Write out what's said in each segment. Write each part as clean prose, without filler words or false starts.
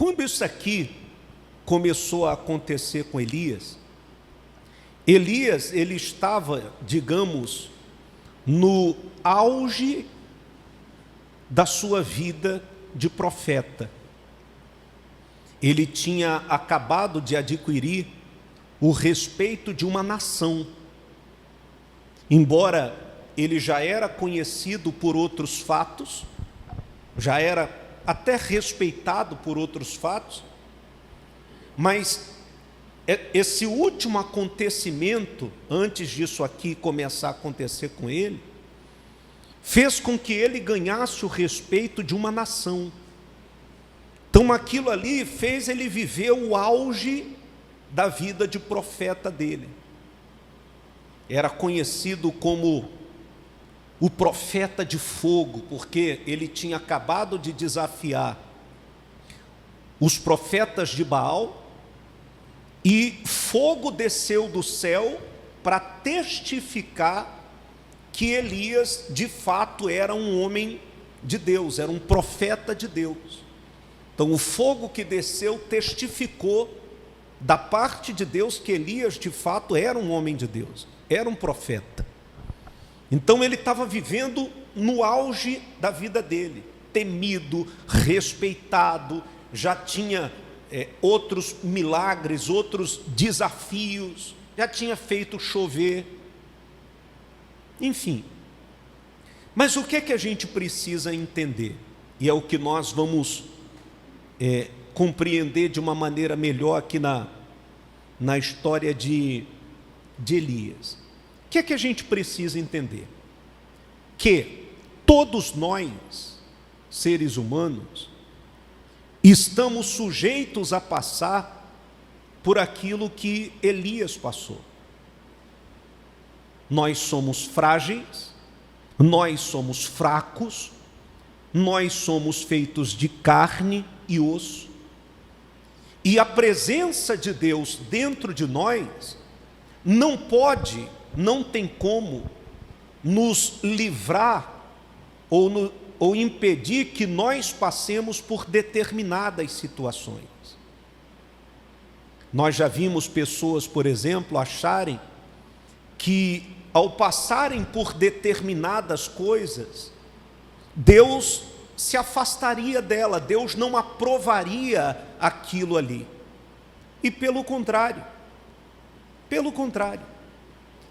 Quando isso aqui começou a acontecer com Elias, ele estava, digamos, no auge da sua vida de profeta. Ele tinha acabado de adquirir o respeito de uma nação. Embora ele já era conhecido por outros fatos, já era até respeitado por outros fatos, mas esse último acontecimento, antes disso aqui começar a acontecer com ele, fez com que ele ganhasse o respeito de uma nação. Então aquilo ali fez ele viver o auge da vida de profeta dele. Era conhecido como o profeta de fogo, porque ele tinha acabado de desafiar os profetas de Baal, e fogo desceu do céu para testificar que Elias de fato era um homem de Deus, era um profeta de Deus. Então o fogo que desceu testificou da parte de Deus que Elias de fato era um homem de Deus, era um profeta. Então ele estava vivendo no auge da vida dele, temido, respeitado, já tinha outros milagres, outros desafios, já tinha feito chover, enfim. Mas o que é que a gente precisa entender? E é o que nós vamos compreender de uma maneira melhor aqui na história de Elias. O que é que a gente precisa entender? Que todos nós, seres humanos, estamos sujeitos a passar por aquilo que Elias passou. Nós somos frágeis, nós somos fracos, nós somos feitos de carne e osso, e a presença de Deus dentro de nós não pode, não tem como nos livrar ou impedir que nós passemos por determinadas situações. Nós já vimos pessoas, por exemplo, acharem que ao passarem por determinadas coisas, Deus se afastaria dela, Deus não aprovaria aquilo ali. E pelo contrário,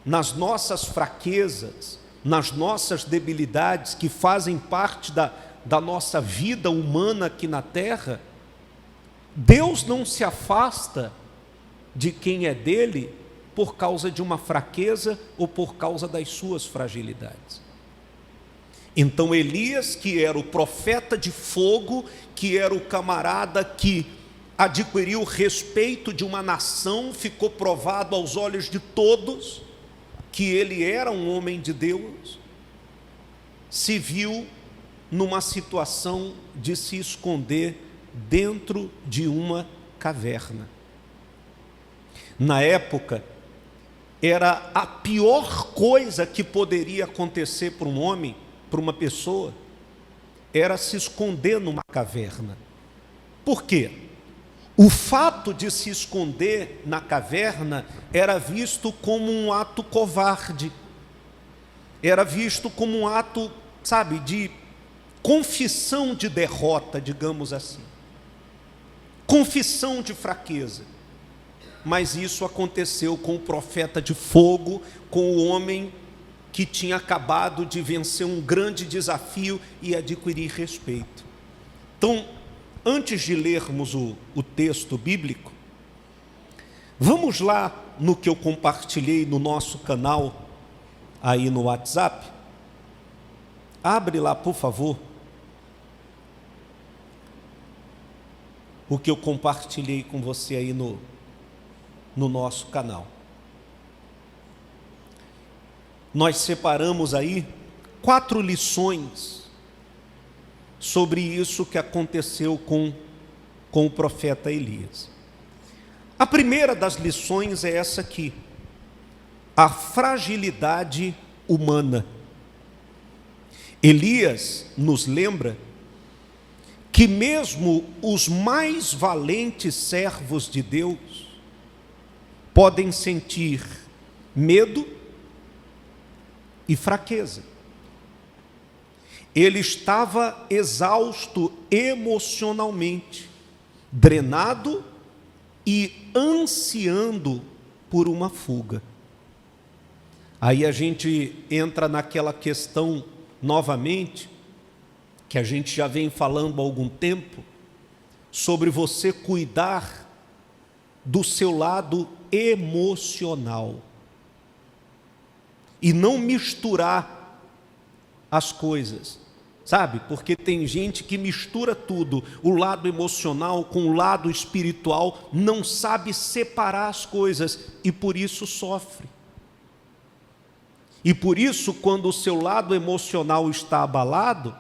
nas nossas fraquezas, nas nossas debilidades que fazem parte da nossa vida humana aqui na terra, Deus não se afasta de quem é dele por causa de uma fraqueza ou por causa das suas fragilidades. Então Elias, que era o profeta de fogo, que era o camarada que adquiriu o respeito de uma nação, ficou provado aos olhos de todos que ele era um homem de Deus, se viu numa situação de se esconder dentro de uma caverna. Na época, era a pior coisa que poderia acontecer para um homem, para uma pessoa, era se esconder numa caverna. Por quê? O fato de se esconder na caverna era visto como um ato covarde, era visto como um ato, de confissão de derrota, digamos assim, confissão de fraqueza. Mas isso aconteceu com o profeta de fogo, com o homem que tinha acabado de vencer um grande desafio e adquirir respeito. Então, antes de lermos o texto bíblico, vamos lá no que eu compartilhei no nosso canal, aí no WhatsApp. Abre lá, por favor, o que eu compartilhei com você aí no nosso canal. Nós separamos aí 4 lições sobre isso que aconteceu com o profeta Elias. A primeira das lições é essa aqui: a fragilidade humana. Elias nos lembra que mesmo os mais valentes servos de Deus podem sentir medo e fraqueza. Ele estava exausto emocionalmente, drenado e ansiando por uma fuga. Aí a gente entra naquela questão novamente, que a gente já vem falando há algum tempo, sobre você cuidar do seu lado emocional e não misturar as coisas, sabe? Porque tem gente que mistura tudo, o lado emocional com o lado espiritual, não sabe separar as coisas e por isso sofre. E por isso, quando o seu lado emocional está abalado,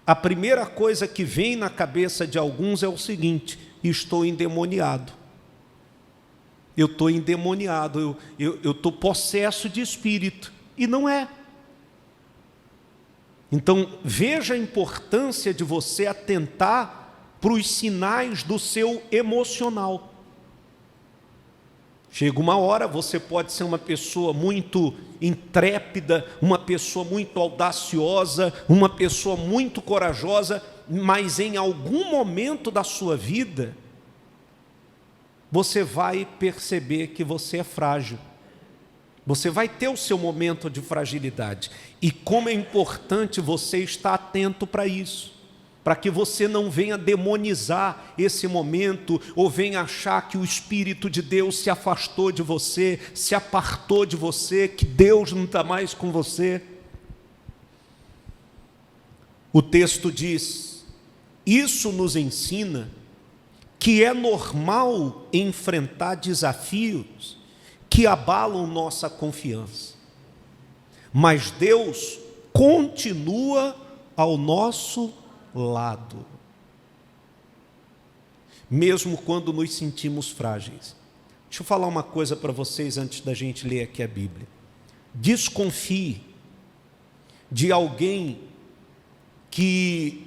a primeira coisa que vem na cabeça de alguns é o seguinte: estou endemoniado. Eu estou endemoniado, eu estou possesso de espírito. E não é. Então, veja a importância de você atentar para os sinais do seu emocional. Chega uma hora, você pode ser uma pessoa muito intrépida, uma pessoa muito audaciosa, uma pessoa muito corajosa, mas em algum momento da sua vida, você vai perceber que você é frágil. Você vai ter o seu momento de fragilidade. E como é importante você estar atento para isso, para que você não venha demonizar esse momento, ou venha achar que o Espírito de Deus se afastou de você, se apartou de você, que Deus não está mais com você. O texto diz: isso nos ensina que é normal enfrentar desafios que abalam nossa confiança, mas Deus continua ao nosso lado, mesmo quando nos sentimos frágeis. Deixa eu falar uma coisa para vocês antes da gente ler aqui a Bíblia. Desconfie de alguém que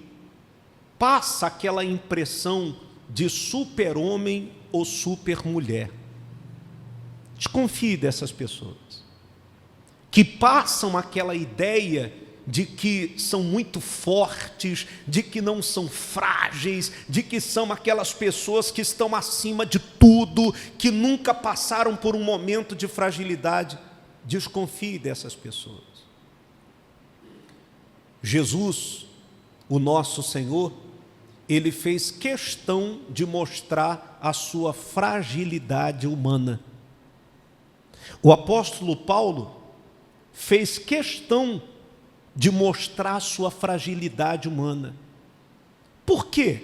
passa aquela impressão de super-homem ou super-mulher. Desconfie dessas pessoas que passam aquela ideia de que são muito fortes, de que não são frágeis, de que são aquelas pessoas que estão acima de tudo, que nunca passaram por um momento de fragilidade. Desconfie dessas pessoas. Jesus, o nosso Senhor, Ele fez questão de mostrar a sua fragilidade humana. O apóstolo Paulo fez questão de mostrar a sua fragilidade humana. Por quê?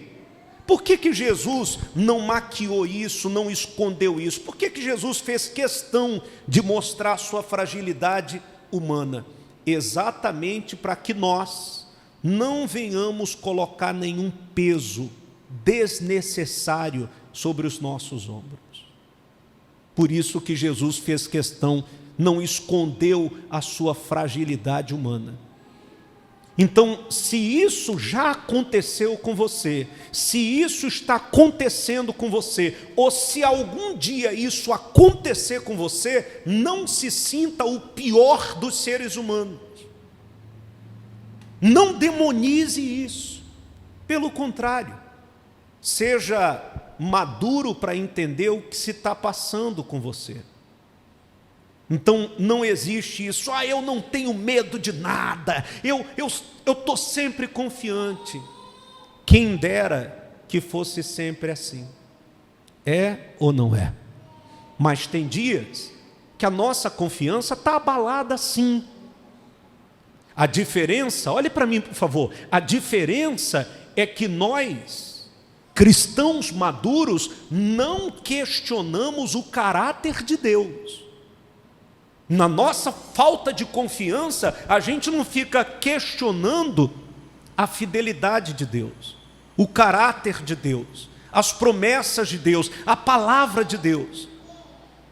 Por que Jesus não maquiou isso, não escondeu isso? Por que Jesus fez questão de mostrar a sua fragilidade humana? Exatamente para que nós não venhamos colocar nenhum peso desnecessário sobre os nossos ombros. Por isso que Jesus fez questão, não escondeu a sua fragilidade humana. Então, se isso já aconteceu com você, se isso está acontecendo com você, ou se algum dia isso acontecer com você, não se sinta o pior dos seres humanos. Não demonize isso. Pelo contrário, seja maduro para entender o que se está passando com você. Então, não existe isso, eu não tenho medo de nada, eu estou sempre confiante. Quem dera que fosse sempre assim. É ou não é? Mas tem dias que a nossa confiança está abalada sim. A diferença, olhe para mim por favor, a diferença é que nós, cristãos maduros, não questionamos o caráter de Deus. Na nossa falta de confiança, a gente não fica questionando a fidelidade de Deus, o caráter de Deus, as promessas de Deus, a palavra de Deus.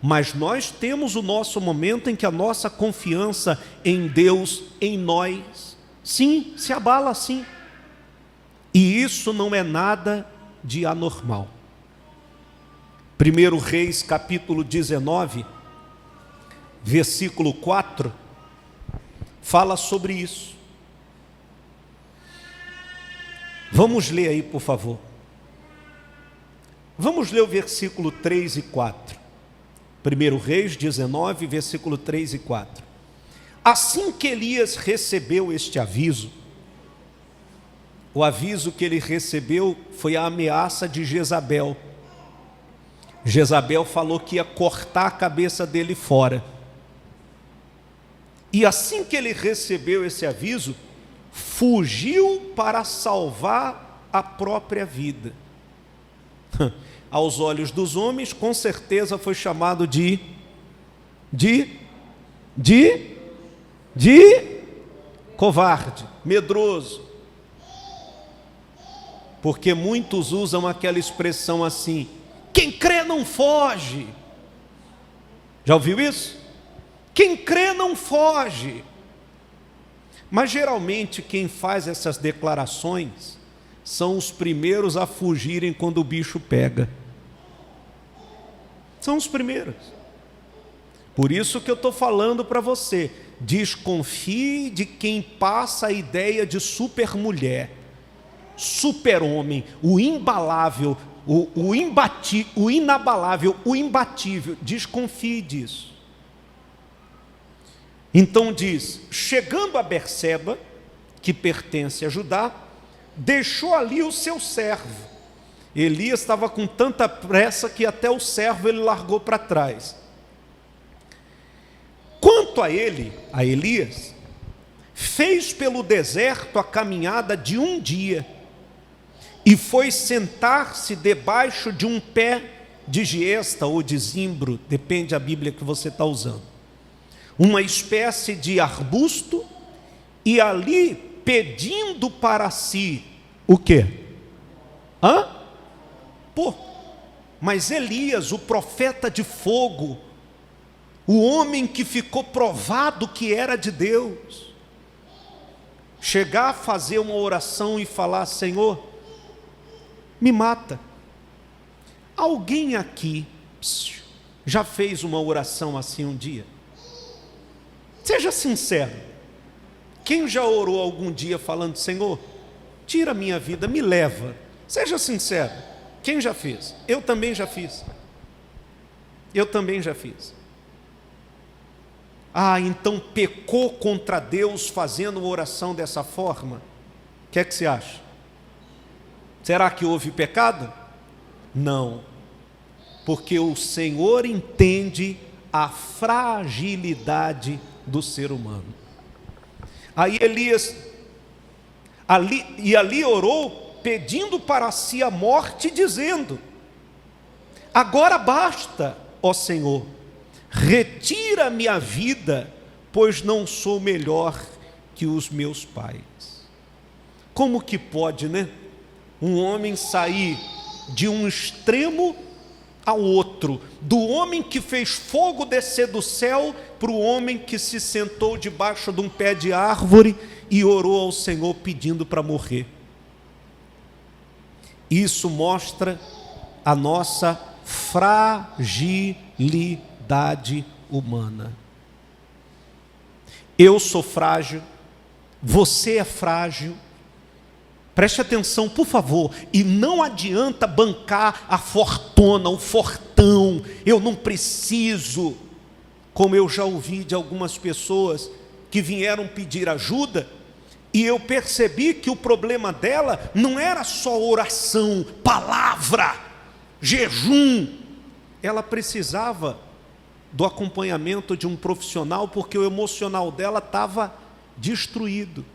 Mas nós temos o nosso momento em que a nossa confiança em Deus, em nós, sim, se abala sim. E isso não é nada de anormal. 1 Reis capítulo 19, versículo 4, fala sobre isso. Vamos ler aí, por favor. Vamos ler o versículo 3 e 4. 1 Reis 19, versículo 3 e 4. Assim que Elias recebeu este aviso, o aviso que ele recebeu foi a ameaça de Jezabel. Jezabel falou que ia cortar a cabeça dele fora. E assim que ele recebeu esse aviso, fugiu para salvar a própria vida. Aos olhos dos homens, com certeza foi chamado de covarde, medroso. Porque muitos usam aquela expressão assim: quem crê não foge. Já ouviu isso? Quem crê não foge. Mas geralmente quem faz essas declarações são os primeiros a fugirem quando o bicho pega. São os primeiros. Por isso que eu estou falando para você, desconfie de quem passa a ideia de supermulher, super-homem, o imbalável, o inabalável, o imbatível. Desconfie disso. Então diz: chegando a Berseba, que pertence a Judá, deixou ali o seu servo. Elias estava com tanta pressa que até o servo ele largou para trás. Quanto a ele, a Elias, fez pelo deserto a caminhada de um dia e foi sentar-se debaixo de um pé de giesta ou de zimbro, depende da Bíblia que você está usando, uma espécie de arbusto, e ali pedindo para si o quê? Mas Elias, o profeta de fogo, o homem que ficou provado que era de Deus, chegar a fazer uma oração e falar: Senhor, me mata. Alguém aqui já fez uma oração assim um dia? Seja sincero. Quem já orou algum dia falando: Senhor, tira a minha vida, me leva? Seja sincero. Quem já fez? Eu também já fiz. Eu também já fiz. Então pecou contra Deus fazendo uma oração dessa forma? O que é que você acha? Será que houve pecado? Não. Porque o Senhor entende a fragilidade do ser humano. Aí Elias, ali orou, pedindo para si a morte, dizendo: agora basta, ó Senhor, retira minha vida, pois não sou melhor que os meus pais. Como que pode, né? Um homem sair de um extremo ao outro, do homem que fez fogo descer do céu, para o homem que se sentou debaixo de um pé de árvore e orou ao Senhor pedindo para morrer. Isso mostra a nossa fragilidade humana. Eu sou frágil, você é frágil. Preste atenção, por favor, e não adianta bancar a fortuna, o fortão. Eu não preciso, como eu já ouvi de algumas pessoas que vieram pedir ajuda, e eu percebi que o problema dela não era só oração, palavra, jejum. Ela precisava do acompanhamento de um profissional, porque o emocional dela estava destruído.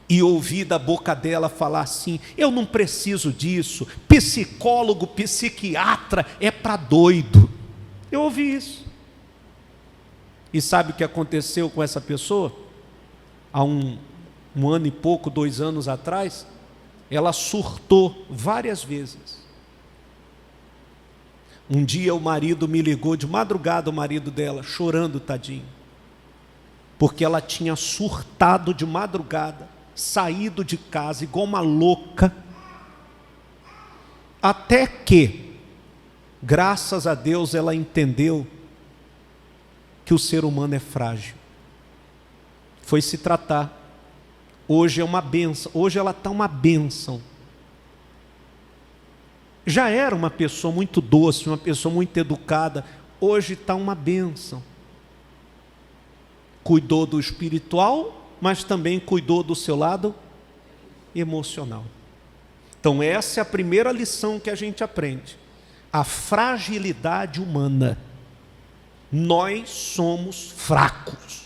E ouvi da boca dela falar assim: eu não preciso disso, psicólogo, psiquiatra é para doido. Eu ouvi isso. E sabe o que aconteceu com essa pessoa? Há um ano e pouco, 2 anos atrás, ela surtou várias vezes. Um dia o marido me ligou de madrugada, o marido dela, chorando, tadinho, porque ela tinha surtado de madrugada, saído de casa igual uma louca, até que, graças a Deus, ela entendeu que o ser humano é frágil. Foi se tratar. Hoje é uma bênção. Hoje ela está uma bênção. Já era uma pessoa muito doce, uma pessoa muito educada. Hoje está uma bênção. Cuidou do espiritual, mas também cuidou do seu lado emocional. Então essa é a primeira lição que a gente aprende. A fragilidade humana. Nós somos fracos.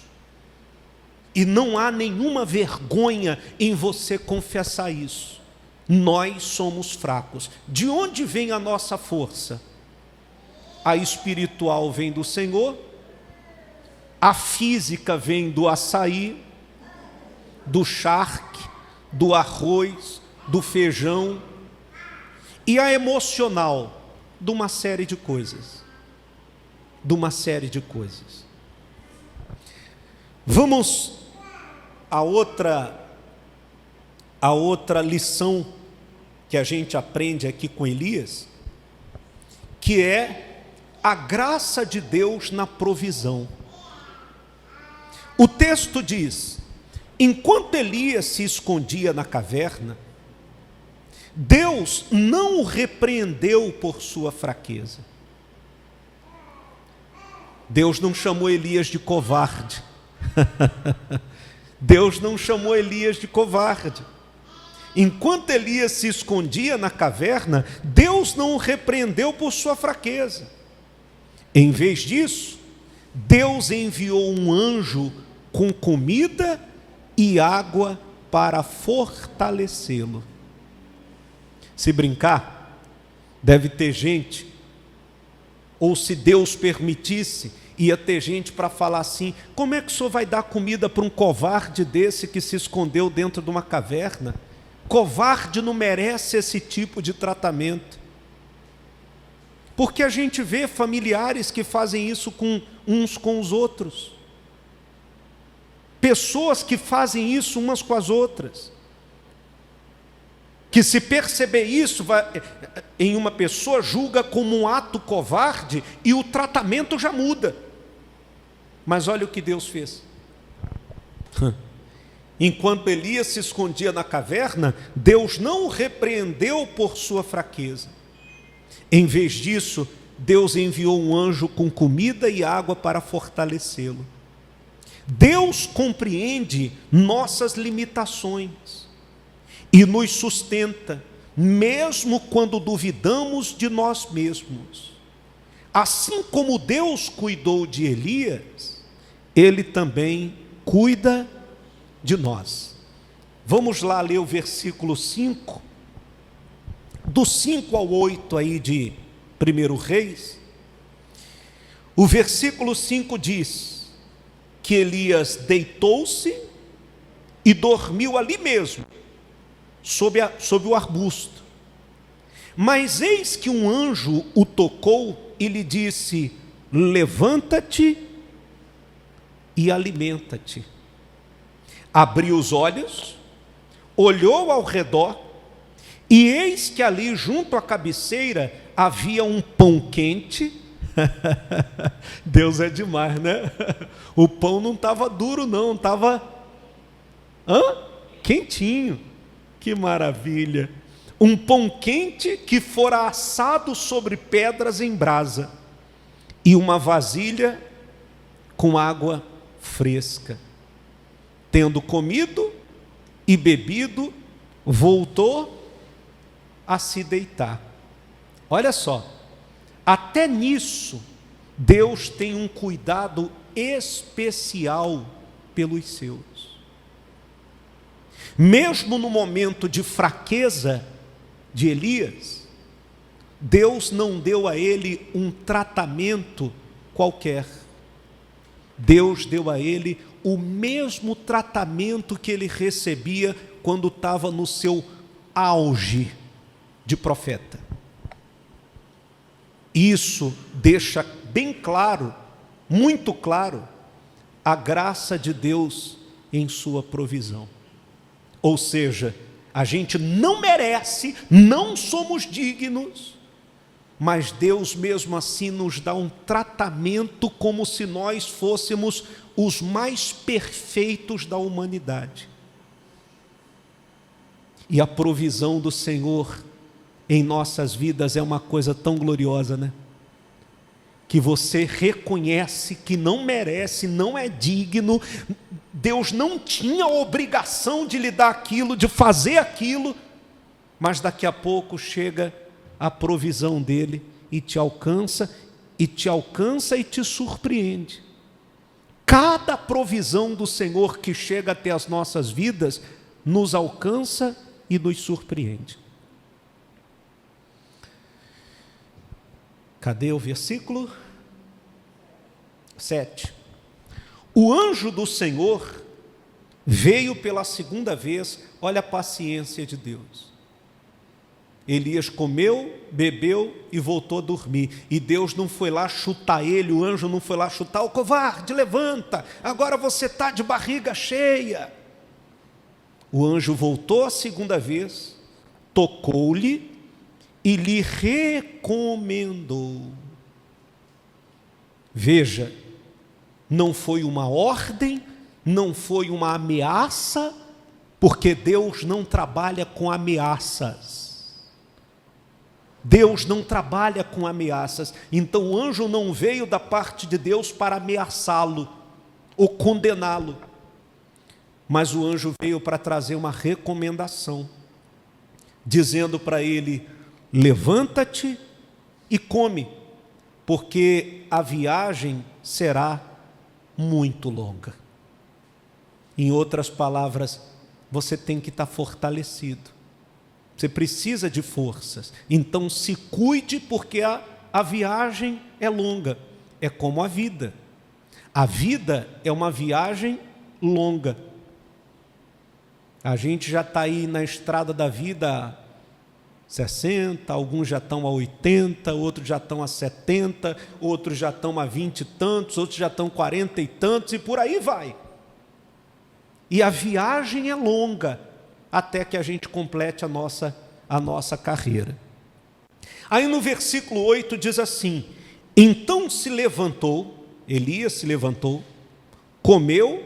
E não há nenhuma vergonha em você confessar isso. Nós somos fracos. De onde vem a nossa força? A espiritual vem do Senhor, a física vem do açaí, do charque, do arroz, do feijão, e a emocional, de uma série de coisas. De uma série de coisas. Vamos à outra lição que a gente aprende aqui com Elias, que é a graça de Deus na provisão. O texto diz: enquanto Elias se escondia na caverna, Deus não o repreendeu por sua fraqueza. Deus não chamou Elias de covarde. Deus não chamou Elias de covarde. Enquanto Elias se escondia na caverna, Deus não o repreendeu por sua fraqueza. Em vez disso, Deus enviou um anjo com comida e água para fortalecê-lo. Se brincar, deve ter gente, ou se Deus permitisse, ia ter gente para falar assim: como é que o senhor vai dar comida para um covarde desse que se escondeu dentro de uma caverna? Covarde não merece esse tipo de tratamento. Porque a gente vê familiares que fazem isso com uns com os outros. Pessoas que fazem isso umas com as outras. Que se perceber isso em uma pessoa, julga como um ato covarde e o tratamento já muda. Mas olha o que Deus fez. Enquanto Elias se escondia na caverna, Deus não o repreendeu por sua fraqueza. Em vez disso, Deus enviou um anjo com comida e água para fortalecê-lo. Deus compreende nossas limitações e nos sustenta, mesmo quando duvidamos de nós mesmos. Assim como Deus cuidou de Elias, Ele também cuida de nós. Vamos lá ler o versículo 5, do 5 ao 8 aí de 1 Reis. O versículo 5 diz que Elias deitou-se e dormiu ali mesmo, sob o arbusto. Mas eis que um anjo o tocou e lhe disse: levanta-te e alimenta-te. Abriu os olhos, olhou ao redor, e eis que ali junto à cabeceira havia um pão quente. Deus é demais, né? O pão não estava duro não, estava quentinho. Que maravilha! Um pão quente que fora assado sobre pedras em brasa, e uma vasilha com água fresca. Tendo comido e bebido, voltou a se deitar. Olha só, até nisso Deus tem um cuidado especial pelos seus. Mesmo no momento de fraqueza de Elias, Deus não deu a ele um tratamento qualquer. Deus deu a ele o mesmo tratamento que ele recebia quando estava no seu auge de profeta. Isso deixa bem claro, muito claro, a graça de Deus em sua provisão. Ou seja, a gente não merece, não somos dignos, mas Deus mesmo assim nos dá um tratamento como se nós fôssemos os mais perfeitos da humanidade. E a provisão do Senhor em nossas vidas é uma coisa tão gloriosa, né? Que você reconhece que não merece, não é digno, Deus não tinha a obrigação de lhe dar aquilo, de fazer aquilo, mas daqui a pouco chega a provisão dele e te alcança, e te surpreende. Cada provisão do Senhor que chega até as nossas vidas, nos alcança e nos surpreende. Cadê o versículo? 7. O anjo do Senhor veio pela segunda vez, olha a paciência de Deus. Elias comeu, bebeu e voltou a dormir. E Deus não foi lá chutar ele, o anjo não foi lá chutar, o covarde, levanta, agora você está de barriga cheia. O anjo voltou a segunda vez, tocou-lhe e lhe recomendou. Veja, não foi uma ordem, não foi uma ameaça, porque Deus não trabalha com ameaças. Deus não trabalha com ameaças. Então o anjo não veio da parte de Deus para ameaçá-lo ou condená-lo, mas o anjo veio para trazer uma recomendação, dizendo para ele: levanta-te e come, porque a viagem será muito longa. Em outras palavras, você tem que estar fortalecido, você precisa de forças, então se cuide, porque a viagem é longa, é como a vida é uma viagem longa. A gente já está aí na estrada da vida 60, alguns já estão a 80, outros já estão a 70, outros já estão a 20 e tantos, outros já estão 40 e tantos, e por aí vai. E a viagem é longa, até que a gente complete a nossa carreira. Aí no versículo 8 diz assim: então se levantou, Elias se levantou, comeu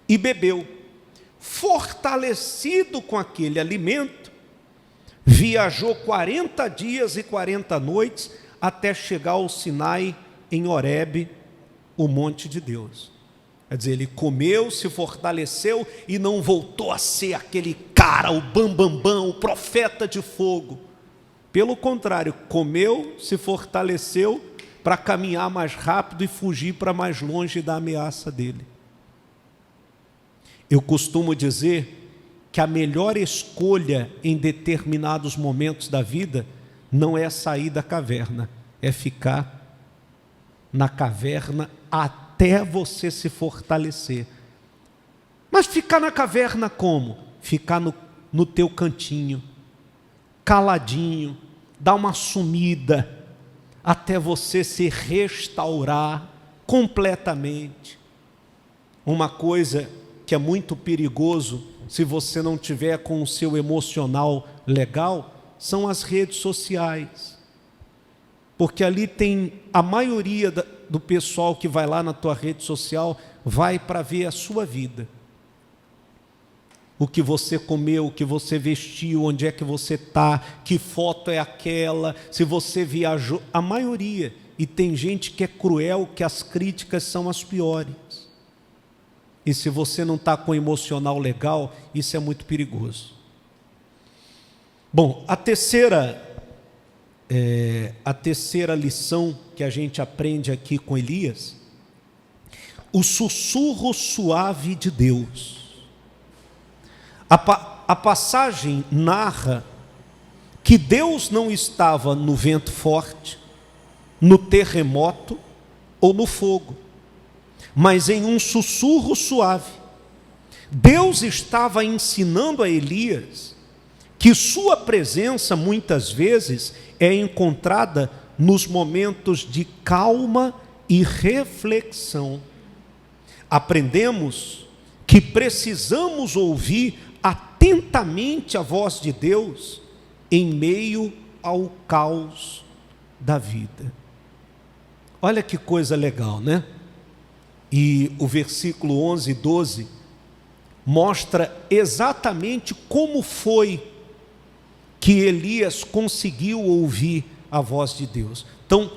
e bebeu, fortalecido com aquele alimento, viajou 40 dias e 40 noites até chegar ao Sinai, em Horebe, o monte de Deus. Quer dizer, ele comeu, se fortaleceu e não voltou a ser aquele cara, o bambambam, o profeta de fogo. Pelo contrário, comeu, se fortaleceu para caminhar mais rápido e fugir para mais longe da ameaça dele. Eu costumo dizer que a melhor escolha em determinados momentos da vida não é sair da caverna, é ficar na caverna até você se fortalecer. Mas ficar na caverna como? Ficar no teu cantinho, caladinho, dar uma sumida, até você se restaurar completamente. Uma coisa que é muito perigoso, se você não tiver com o seu emocional legal, são as redes sociais. Porque ali tem a maioria do pessoal que vai lá na tua rede social, vai para ver a sua vida. O que você comeu, o que você vestiu, onde é que você está, que foto é aquela, se você viajou, a maioria. E tem gente que é cruel, que as críticas são as piores. E se você não está com o emocional legal, isso é muito perigoso. Bom, a terceira lição que a gente aprende aqui com Elias, o sussurro suave de Deus. A passagem narra que Deus não estava no vento forte, no terremoto ou no fogo, mas em um sussurro suave. Deus estava ensinando a Elias que sua presença muitas vezes é encontrada nos momentos de calma e reflexão. Aprendemos que precisamos ouvir a atentamente a voz de Deus em meio ao caos da vida. Olha que coisa legal, né? E o versículo 11 e 12 mostra exatamente como foi que Elias conseguiu ouvir a voz de Deus. Então,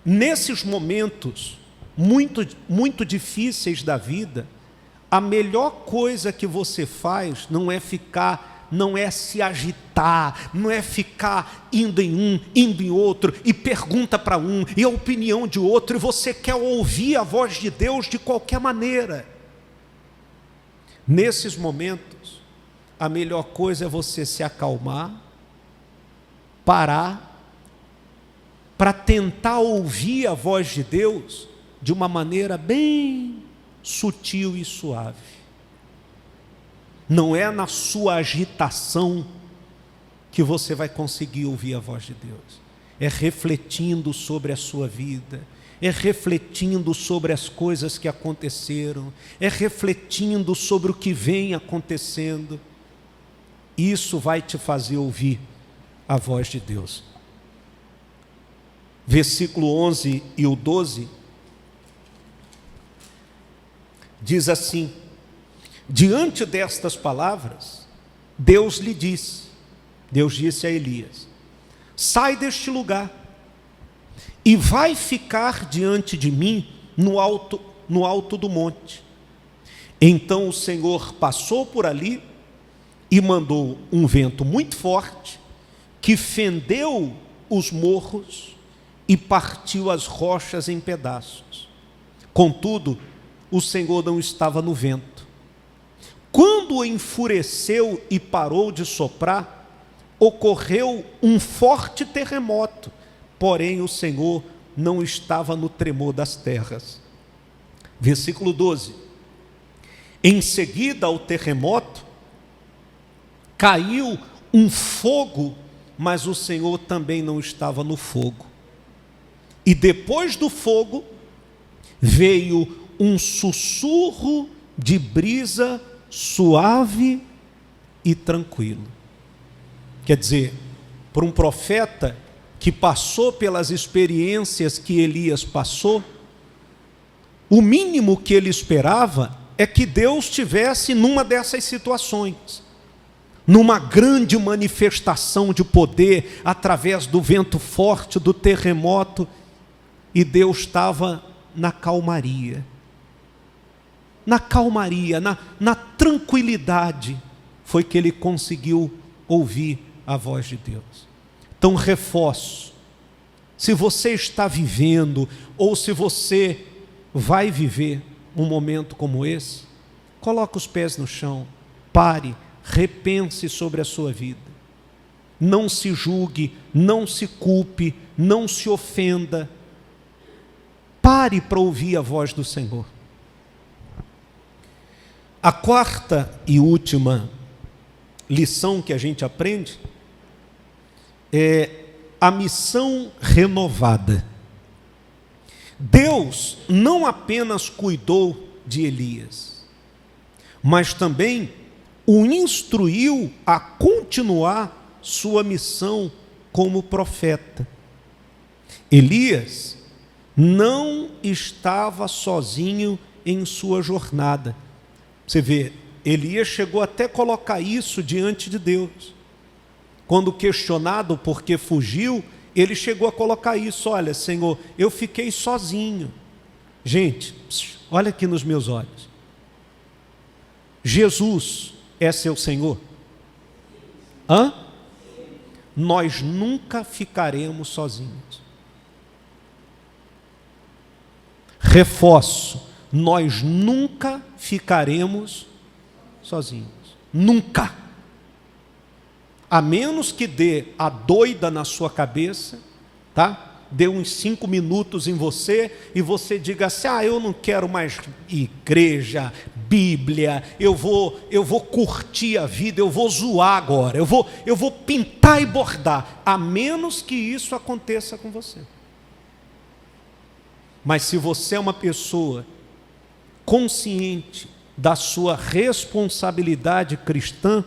nesses momentos muito difíceis da vida, a melhor coisa que você faz não é se agitar, não é ficar indo em um, indo em outro, e pergunta para um, e a opinião de outro, e você quer ouvir a voz de Deus de qualquer maneira. Nesses momentos, a melhor coisa é você se acalmar, parar, para tentar ouvir a voz de Deus de uma maneira bem sutil e suave. Não é na sua agitação que você vai conseguir ouvir a voz de Deus. É refletindo sobre a sua vida, é refletindo sobre as coisas que aconteceram, é refletindo sobre o que vem acontecendo. Isso vai te fazer ouvir a voz de Deus. Versículo 11 e o 12 diz assim: diante destas palavras, Deus disse a Elias: sai deste lugar e vai ficar diante de mim no alto do monte. Então o Senhor passou por ali e mandou um vento muito forte que fendeu os morros e partiu as rochas em pedaços. Contudo, o Senhor não estava no vento. Quando enfureceu e parou de soprar, ocorreu um forte terremoto, porém o Senhor não estava no tremor das terras. Versículo 12. Em seguida ao terremoto, caiu um fogo, mas o Senhor também não estava no fogo. E depois do fogo, veio um sussurro de brisa suave e tranquilo. Quer dizer, para um profeta que passou pelas experiências que Elias passou, o mínimo que ele esperava é que Deus estivesse numa dessas situações, numa grande manifestação de poder através do vento forte, do terremoto, e Deus estava na calmaria. Na calmaria, na tranquilidade, foi que ele conseguiu ouvir a voz de Deus. Então, reforço: se você está vivendo, ou se você vai viver um momento como esse, coloque os pés no chão, pare, repense sobre a sua vida. Não se julgue, não se culpe, não se ofenda. Pare para ouvir a voz do Senhor. A quarta e última lição que a gente aprende é a missão renovada. Deus não apenas cuidou de Elias, mas também o instruiu a continuar sua missão como profeta. Elias não estava sozinho em sua jornada. Você vê, Elias chegou até a colocar isso diante de Deus. Quando questionado por que fugiu, ele chegou a colocar isso: olha, Senhor, eu fiquei sozinho. Gente, olha aqui nos meus olhos. Jesus é seu Senhor? Nós nunca ficaremos sozinhos. Reforço: nós nunca ficaremos sozinhos. Nunca. A menos que dê a doida na sua cabeça, tá? Dê uns 5 minutos em você e você diga assim: eu não quero mais igreja, Bíblia, eu vou curtir a vida, eu vou zoar agora, eu vou pintar e bordar. A menos que isso aconteça com você. Mas se você é uma pessoa consciente da sua responsabilidade cristã,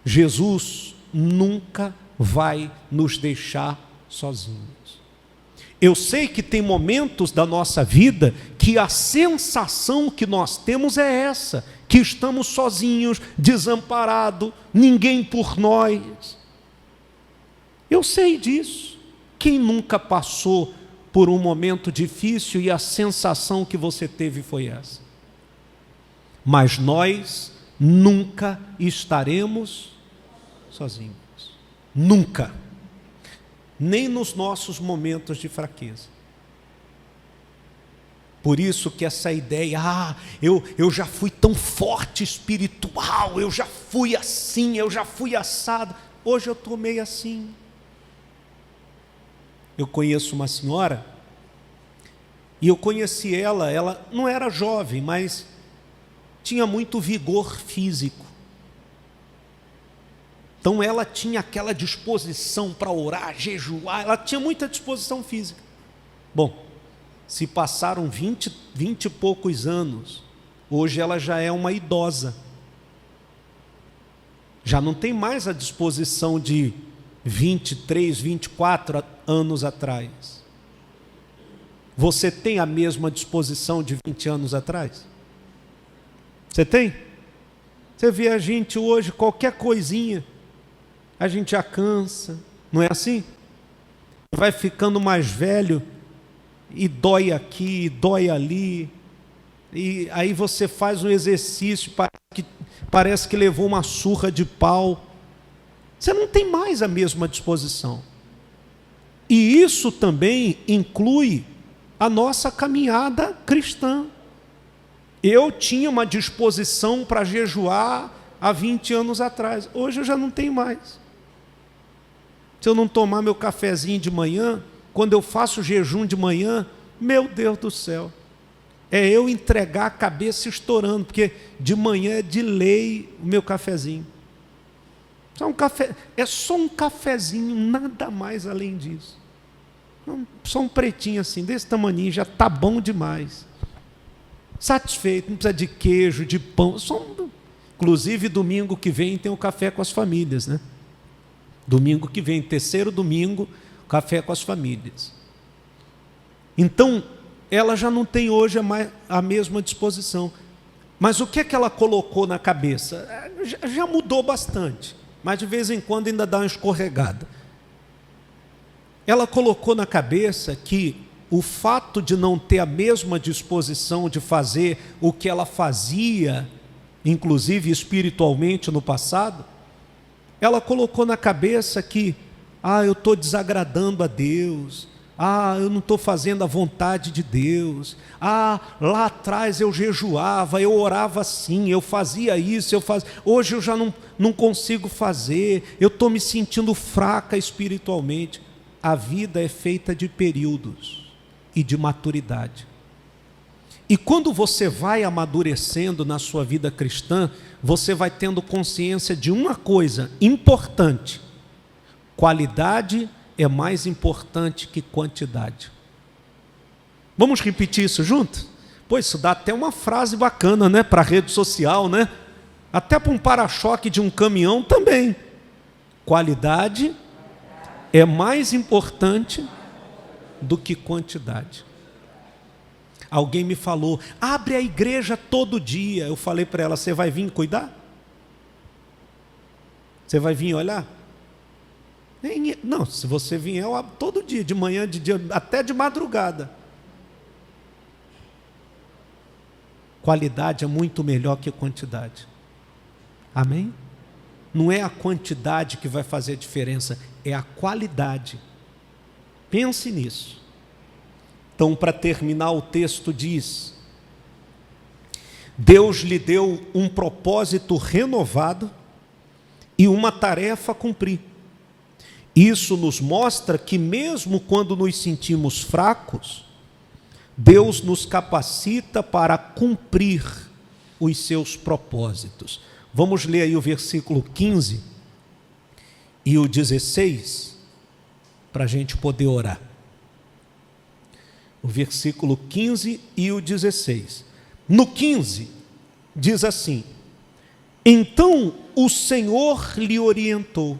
Jesus nunca vai nos deixar sozinhos. Eu sei que tem momentos da nossa vida que a sensação que nós temos é essa, que estamos sozinhos, desamparados, ninguém por nós. Eu sei disso. Quem nunca passou por um momento difícil e a sensação que você teve foi essa? Mas nós nunca estaremos sozinhos. Nunca. Nem nos nossos momentos de fraqueza. Por isso que essa ideia, eu já fui tão forte espiritual, eu já fui assim, eu já fui assado, hoje eu estou meio assim. Eu conheço uma senhora, e eu conheci ela não era jovem, mas tinha muito vigor físico. Então ela tinha aquela disposição para orar, jejuar, ela tinha muita disposição física. Bom, se passaram 20 e poucos anos, hoje ela já é uma idosa. Já não tem mais a disposição de 23, 24 anos atrás. Você tem a mesma disposição de 20 anos atrás? Você tem? Você vê a gente hoje, qualquer coisinha, a gente já cansa, não é assim? Vai ficando mais velho e dói aqui, dói ali, e aí você faz um exercício, parece que levou uma surra de pau. Você não tem mais a mesma disposição. E isso também inclui a nossa caminhada cristã. Eu tinha uma disposição para jejuar há 20 anos atrás, hoje eu já não tenho mais. Se eu não tomar meu cafezinho de manhã, quando eu faço jejum de manhã, meu Deus do céu, é eu entregar a cabeça estourando, porque de manhã é de lei o meu cafezinho. É só um cafezinho, nada mais além disso. Só um pretinho assim, desse tamaninho, já está bom demais. Satisfeito, não precisa de queijo, de pão. Inclusive, domingo que vem tem o café com as famílias, né? Domingo que vem, terceiro domingo, café com as famílias. Então, ela já não tem hoje a mesma disposição. Mas o que é que ela colocou na cabeça? Já mudou bastante, mas de vez em quando ainda dá uma escorregada. Ela colocou na cabeça que o fato de não ter a mesma disposição de fazer o que ela fazia, inclusive espiritualmente no passado, ela colocou na cabeça que, eu estou desagradando a Deus, eu não estou fazendo a vontade de Deus, lá atrás eu jejuava, eu orava assim, eu fazia isso, hoje eu já não consigo fazer, eu estou me sentindo fraca espiritualmente. A vida é feita de períodos e de maturidade. E quando você vai amadurecendo na sua vida cristã, você vai tendo consciência de uma coisa importante: qualidade é mais importante que quantidade. Vamos repetir isso junto? Pois isso dá até uma frase bacana, né, para a rede social, né? Até para um para-choque de um caminhão também. Qualidade é mais importante do que quantidade. Alguém me falou, abre a igreja todo dia. Eu falei para ela, você vai vir cuidar? Você vai vir olhar? Não, se você vier, eu abro todo dia, de manhã, de dia, até de madrugada. Qualidade é muito melhor que quantidade. Amém? Não é a quantidade que vai fazer a diferença, é a qualidade. Pense nisso. Então, para terminar, o texto diz: Deus lhe deu um propósito renovado e uma tarefa a cumprir. Isso nos mostra que mesmo quando nos sentimos fracos, Deus nos capacita para cumprir os seus propósitos. Vamos ler aí o versículo 15 e o 16, para a gente poder orar. O versículo 15 e o 16. No 15, diz assim: Então o Senhor lhe orientou.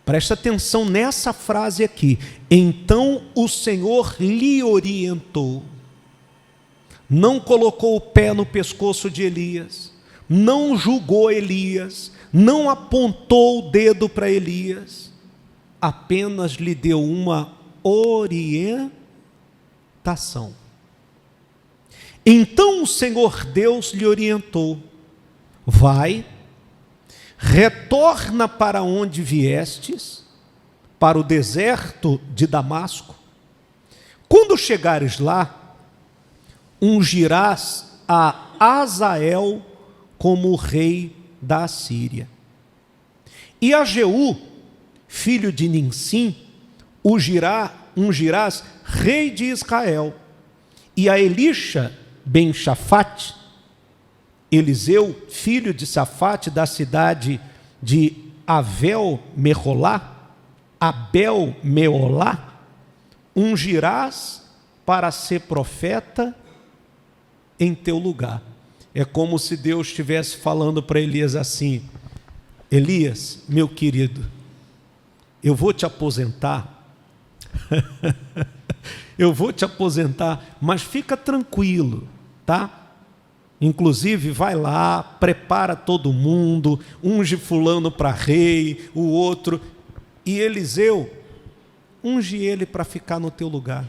Presta atenção nessa frase aqui. Então o Senhor lhe orientou. Não colocou o pé no pescoço de Elias, não julgou Elias, não apontou o dedo para Elias, apenas lhe deu uma orientação. Então o Senhor Deus lhe orientou: vai, retorna para onde viestes, para o deserto de Damasco. Quando chegares lá, ungirás a Azael como rei da Assíria. E a Jeú, filho de Ninsim, ungirás rei de Israel. E a Elisha ben Shafate, Eliseu, filho de Safate, da cidade de Abel-Meolá, ungirás para ser profeta em teu lugar. É como se Deus estivesse falando para Elias assim: Elias, meu querido, eu vou te aposentar, eu vou te aposentar, mas fica tranquilo, tá? Inclusive vai lá, prepara todo mundo, unge fulano para rei, o outro, e Eliseu, unge ele para ficar no teu lugar.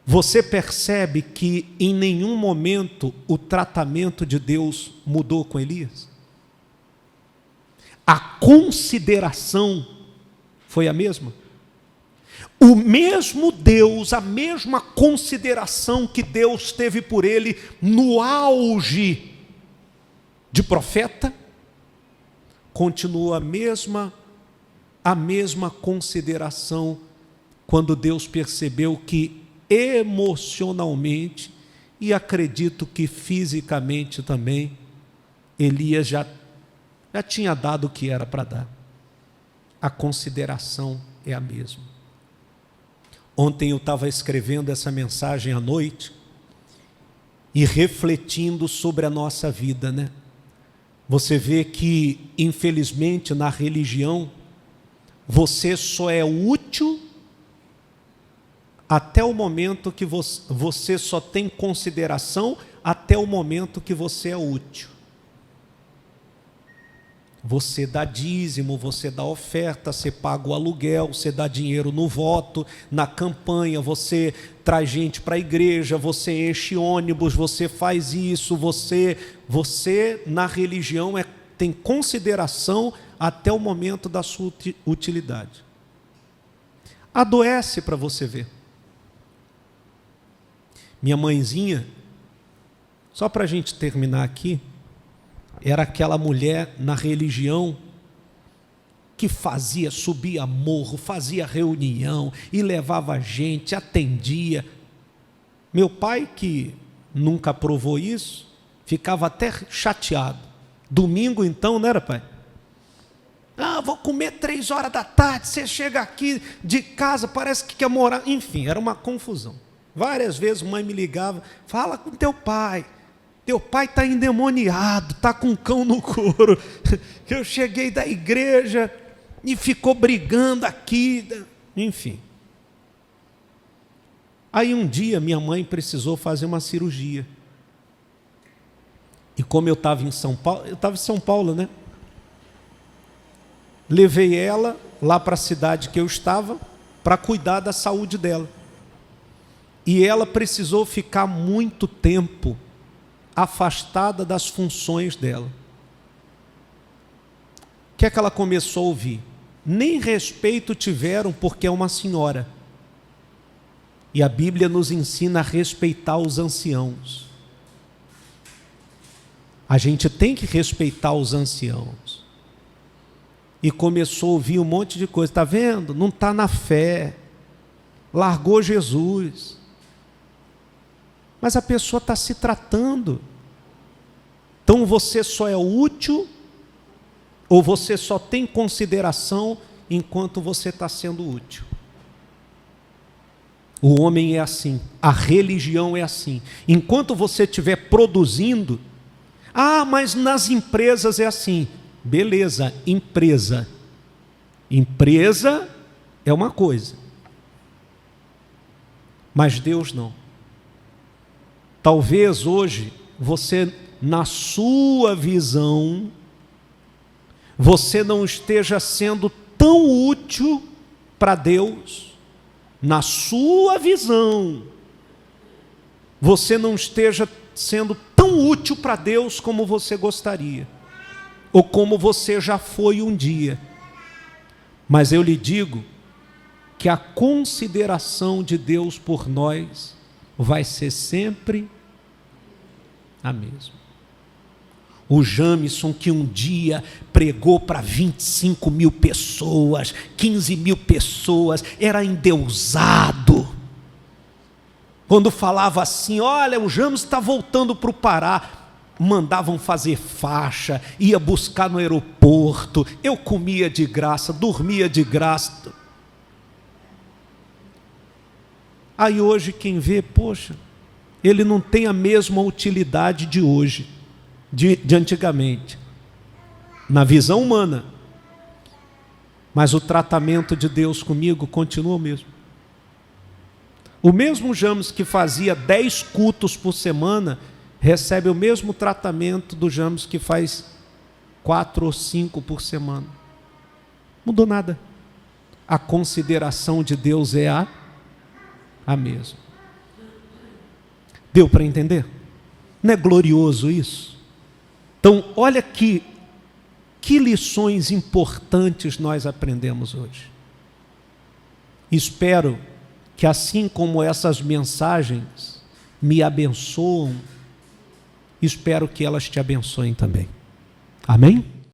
Você percebe que em nenhum momento o tratamento de Deus mudou com Elias? A consideração foi a mesma? O mesmo Deus, a mesma consideração que Deus teve por ele no auge de profeta, continua a mesma consideração quando Deus percebeu que emocionalmente, e acredito que fisicamente também, Elias já tinha dado o que era para dar. A consideração é a mesma. Ontem eu estava escrevendo essa mensagem à noite e refletindo sobre a nossa vida, né? Você vê que, infelizmente, na religião, você só é útil até o momento que você só tem consideração até o momento que você é útil. Você dá dízimo, você dá oferta, você paga o aluguel, você dá dinheiro no voto, na campanha, você traz gente para a igreja, você enche ônibus, você faz isso, você na religião tem consideração até o momento da sua utilidade. Adoece para você ver. Minha mãezinha, só para a gente terminar aqui, era aquela mulher na religião que subia morro, fazia reunião e levava gente, atendia. Meu pai, que nunca provou isso, ficava até chateado. Domingo então, não era, pai? Vou comer 3 horas da tarde, você chega aqui de casa, parece que quer morar. Enfim, era uma confusão. Várias vezes mãe me ligava: fala com teu pai está endemoniado, está com cão no couro. Eu cheguei da igreja e ficou brigando aqui, enfim. Aí um dia minha mãe precisou fazer uma cirurgia. E como eu estava em São Paulo, né? Levei ela lá para a cidade que eu estava para cuidar da saúde dela. E ela precisou ficar muito tempo afastada das funções dela. O que é que ela começou a ouvir? Nem respeito tiveram porque é uma senhora. E a Bíblia nos ensina a respeitar os anciãos. A gente tem que respeitar os anciãos. E começou a ouvir um monte de coisa. Está vendo? Não está na fé. Largou Jesus. Mas a pessoa está se tratando. Então você só é útil, ou você só tem consideração enquanto você está sendo útil. O homem é assim, a religião é assim. Enquanto você estiver produzindo, Ah, mas nas empresas é assim. Beleza, empresa. Empresa é uma coisa. Mas Deus não. Talvez hoje você, na sua visão, você não esteja sendo tão útil para Deus. Na sua visão, você não esteja sendo tão útil para Deus como você gostaria, ou como você já foi um dia. Mas eu lhe digo que a consideração de Deus por nós vai ser sempre a mesma. O Jamison, que um dia pregou para 25 mil pessoas, 15 mil pessoas, era endeusado. Quando falava assim, olha, o Jamison está voltando para o Pará, mandavam fazer faixa, ia buscar no aeroporto, eu comia de graça, dormia de graça. Aí hoje quem vê, poxa, ele não tem a mesma utilidade de hoje, de antigamente, na visão humana, mas o tratamento de Deus comigo continua o mesmo. O mesmo James que fazia 10 cultos por semana, recebe o mesmo tratamento do James que faz 4 ou 5 por semana. Não mudou nada. A consideração de Deus é a mesma. Deu para entender? Não é glorioso isso? Então, olha que lições importantes nós aprendemos hoje. Espero que assim como essas mensagens me abençoam, espero que elas te abençoem também. Amém?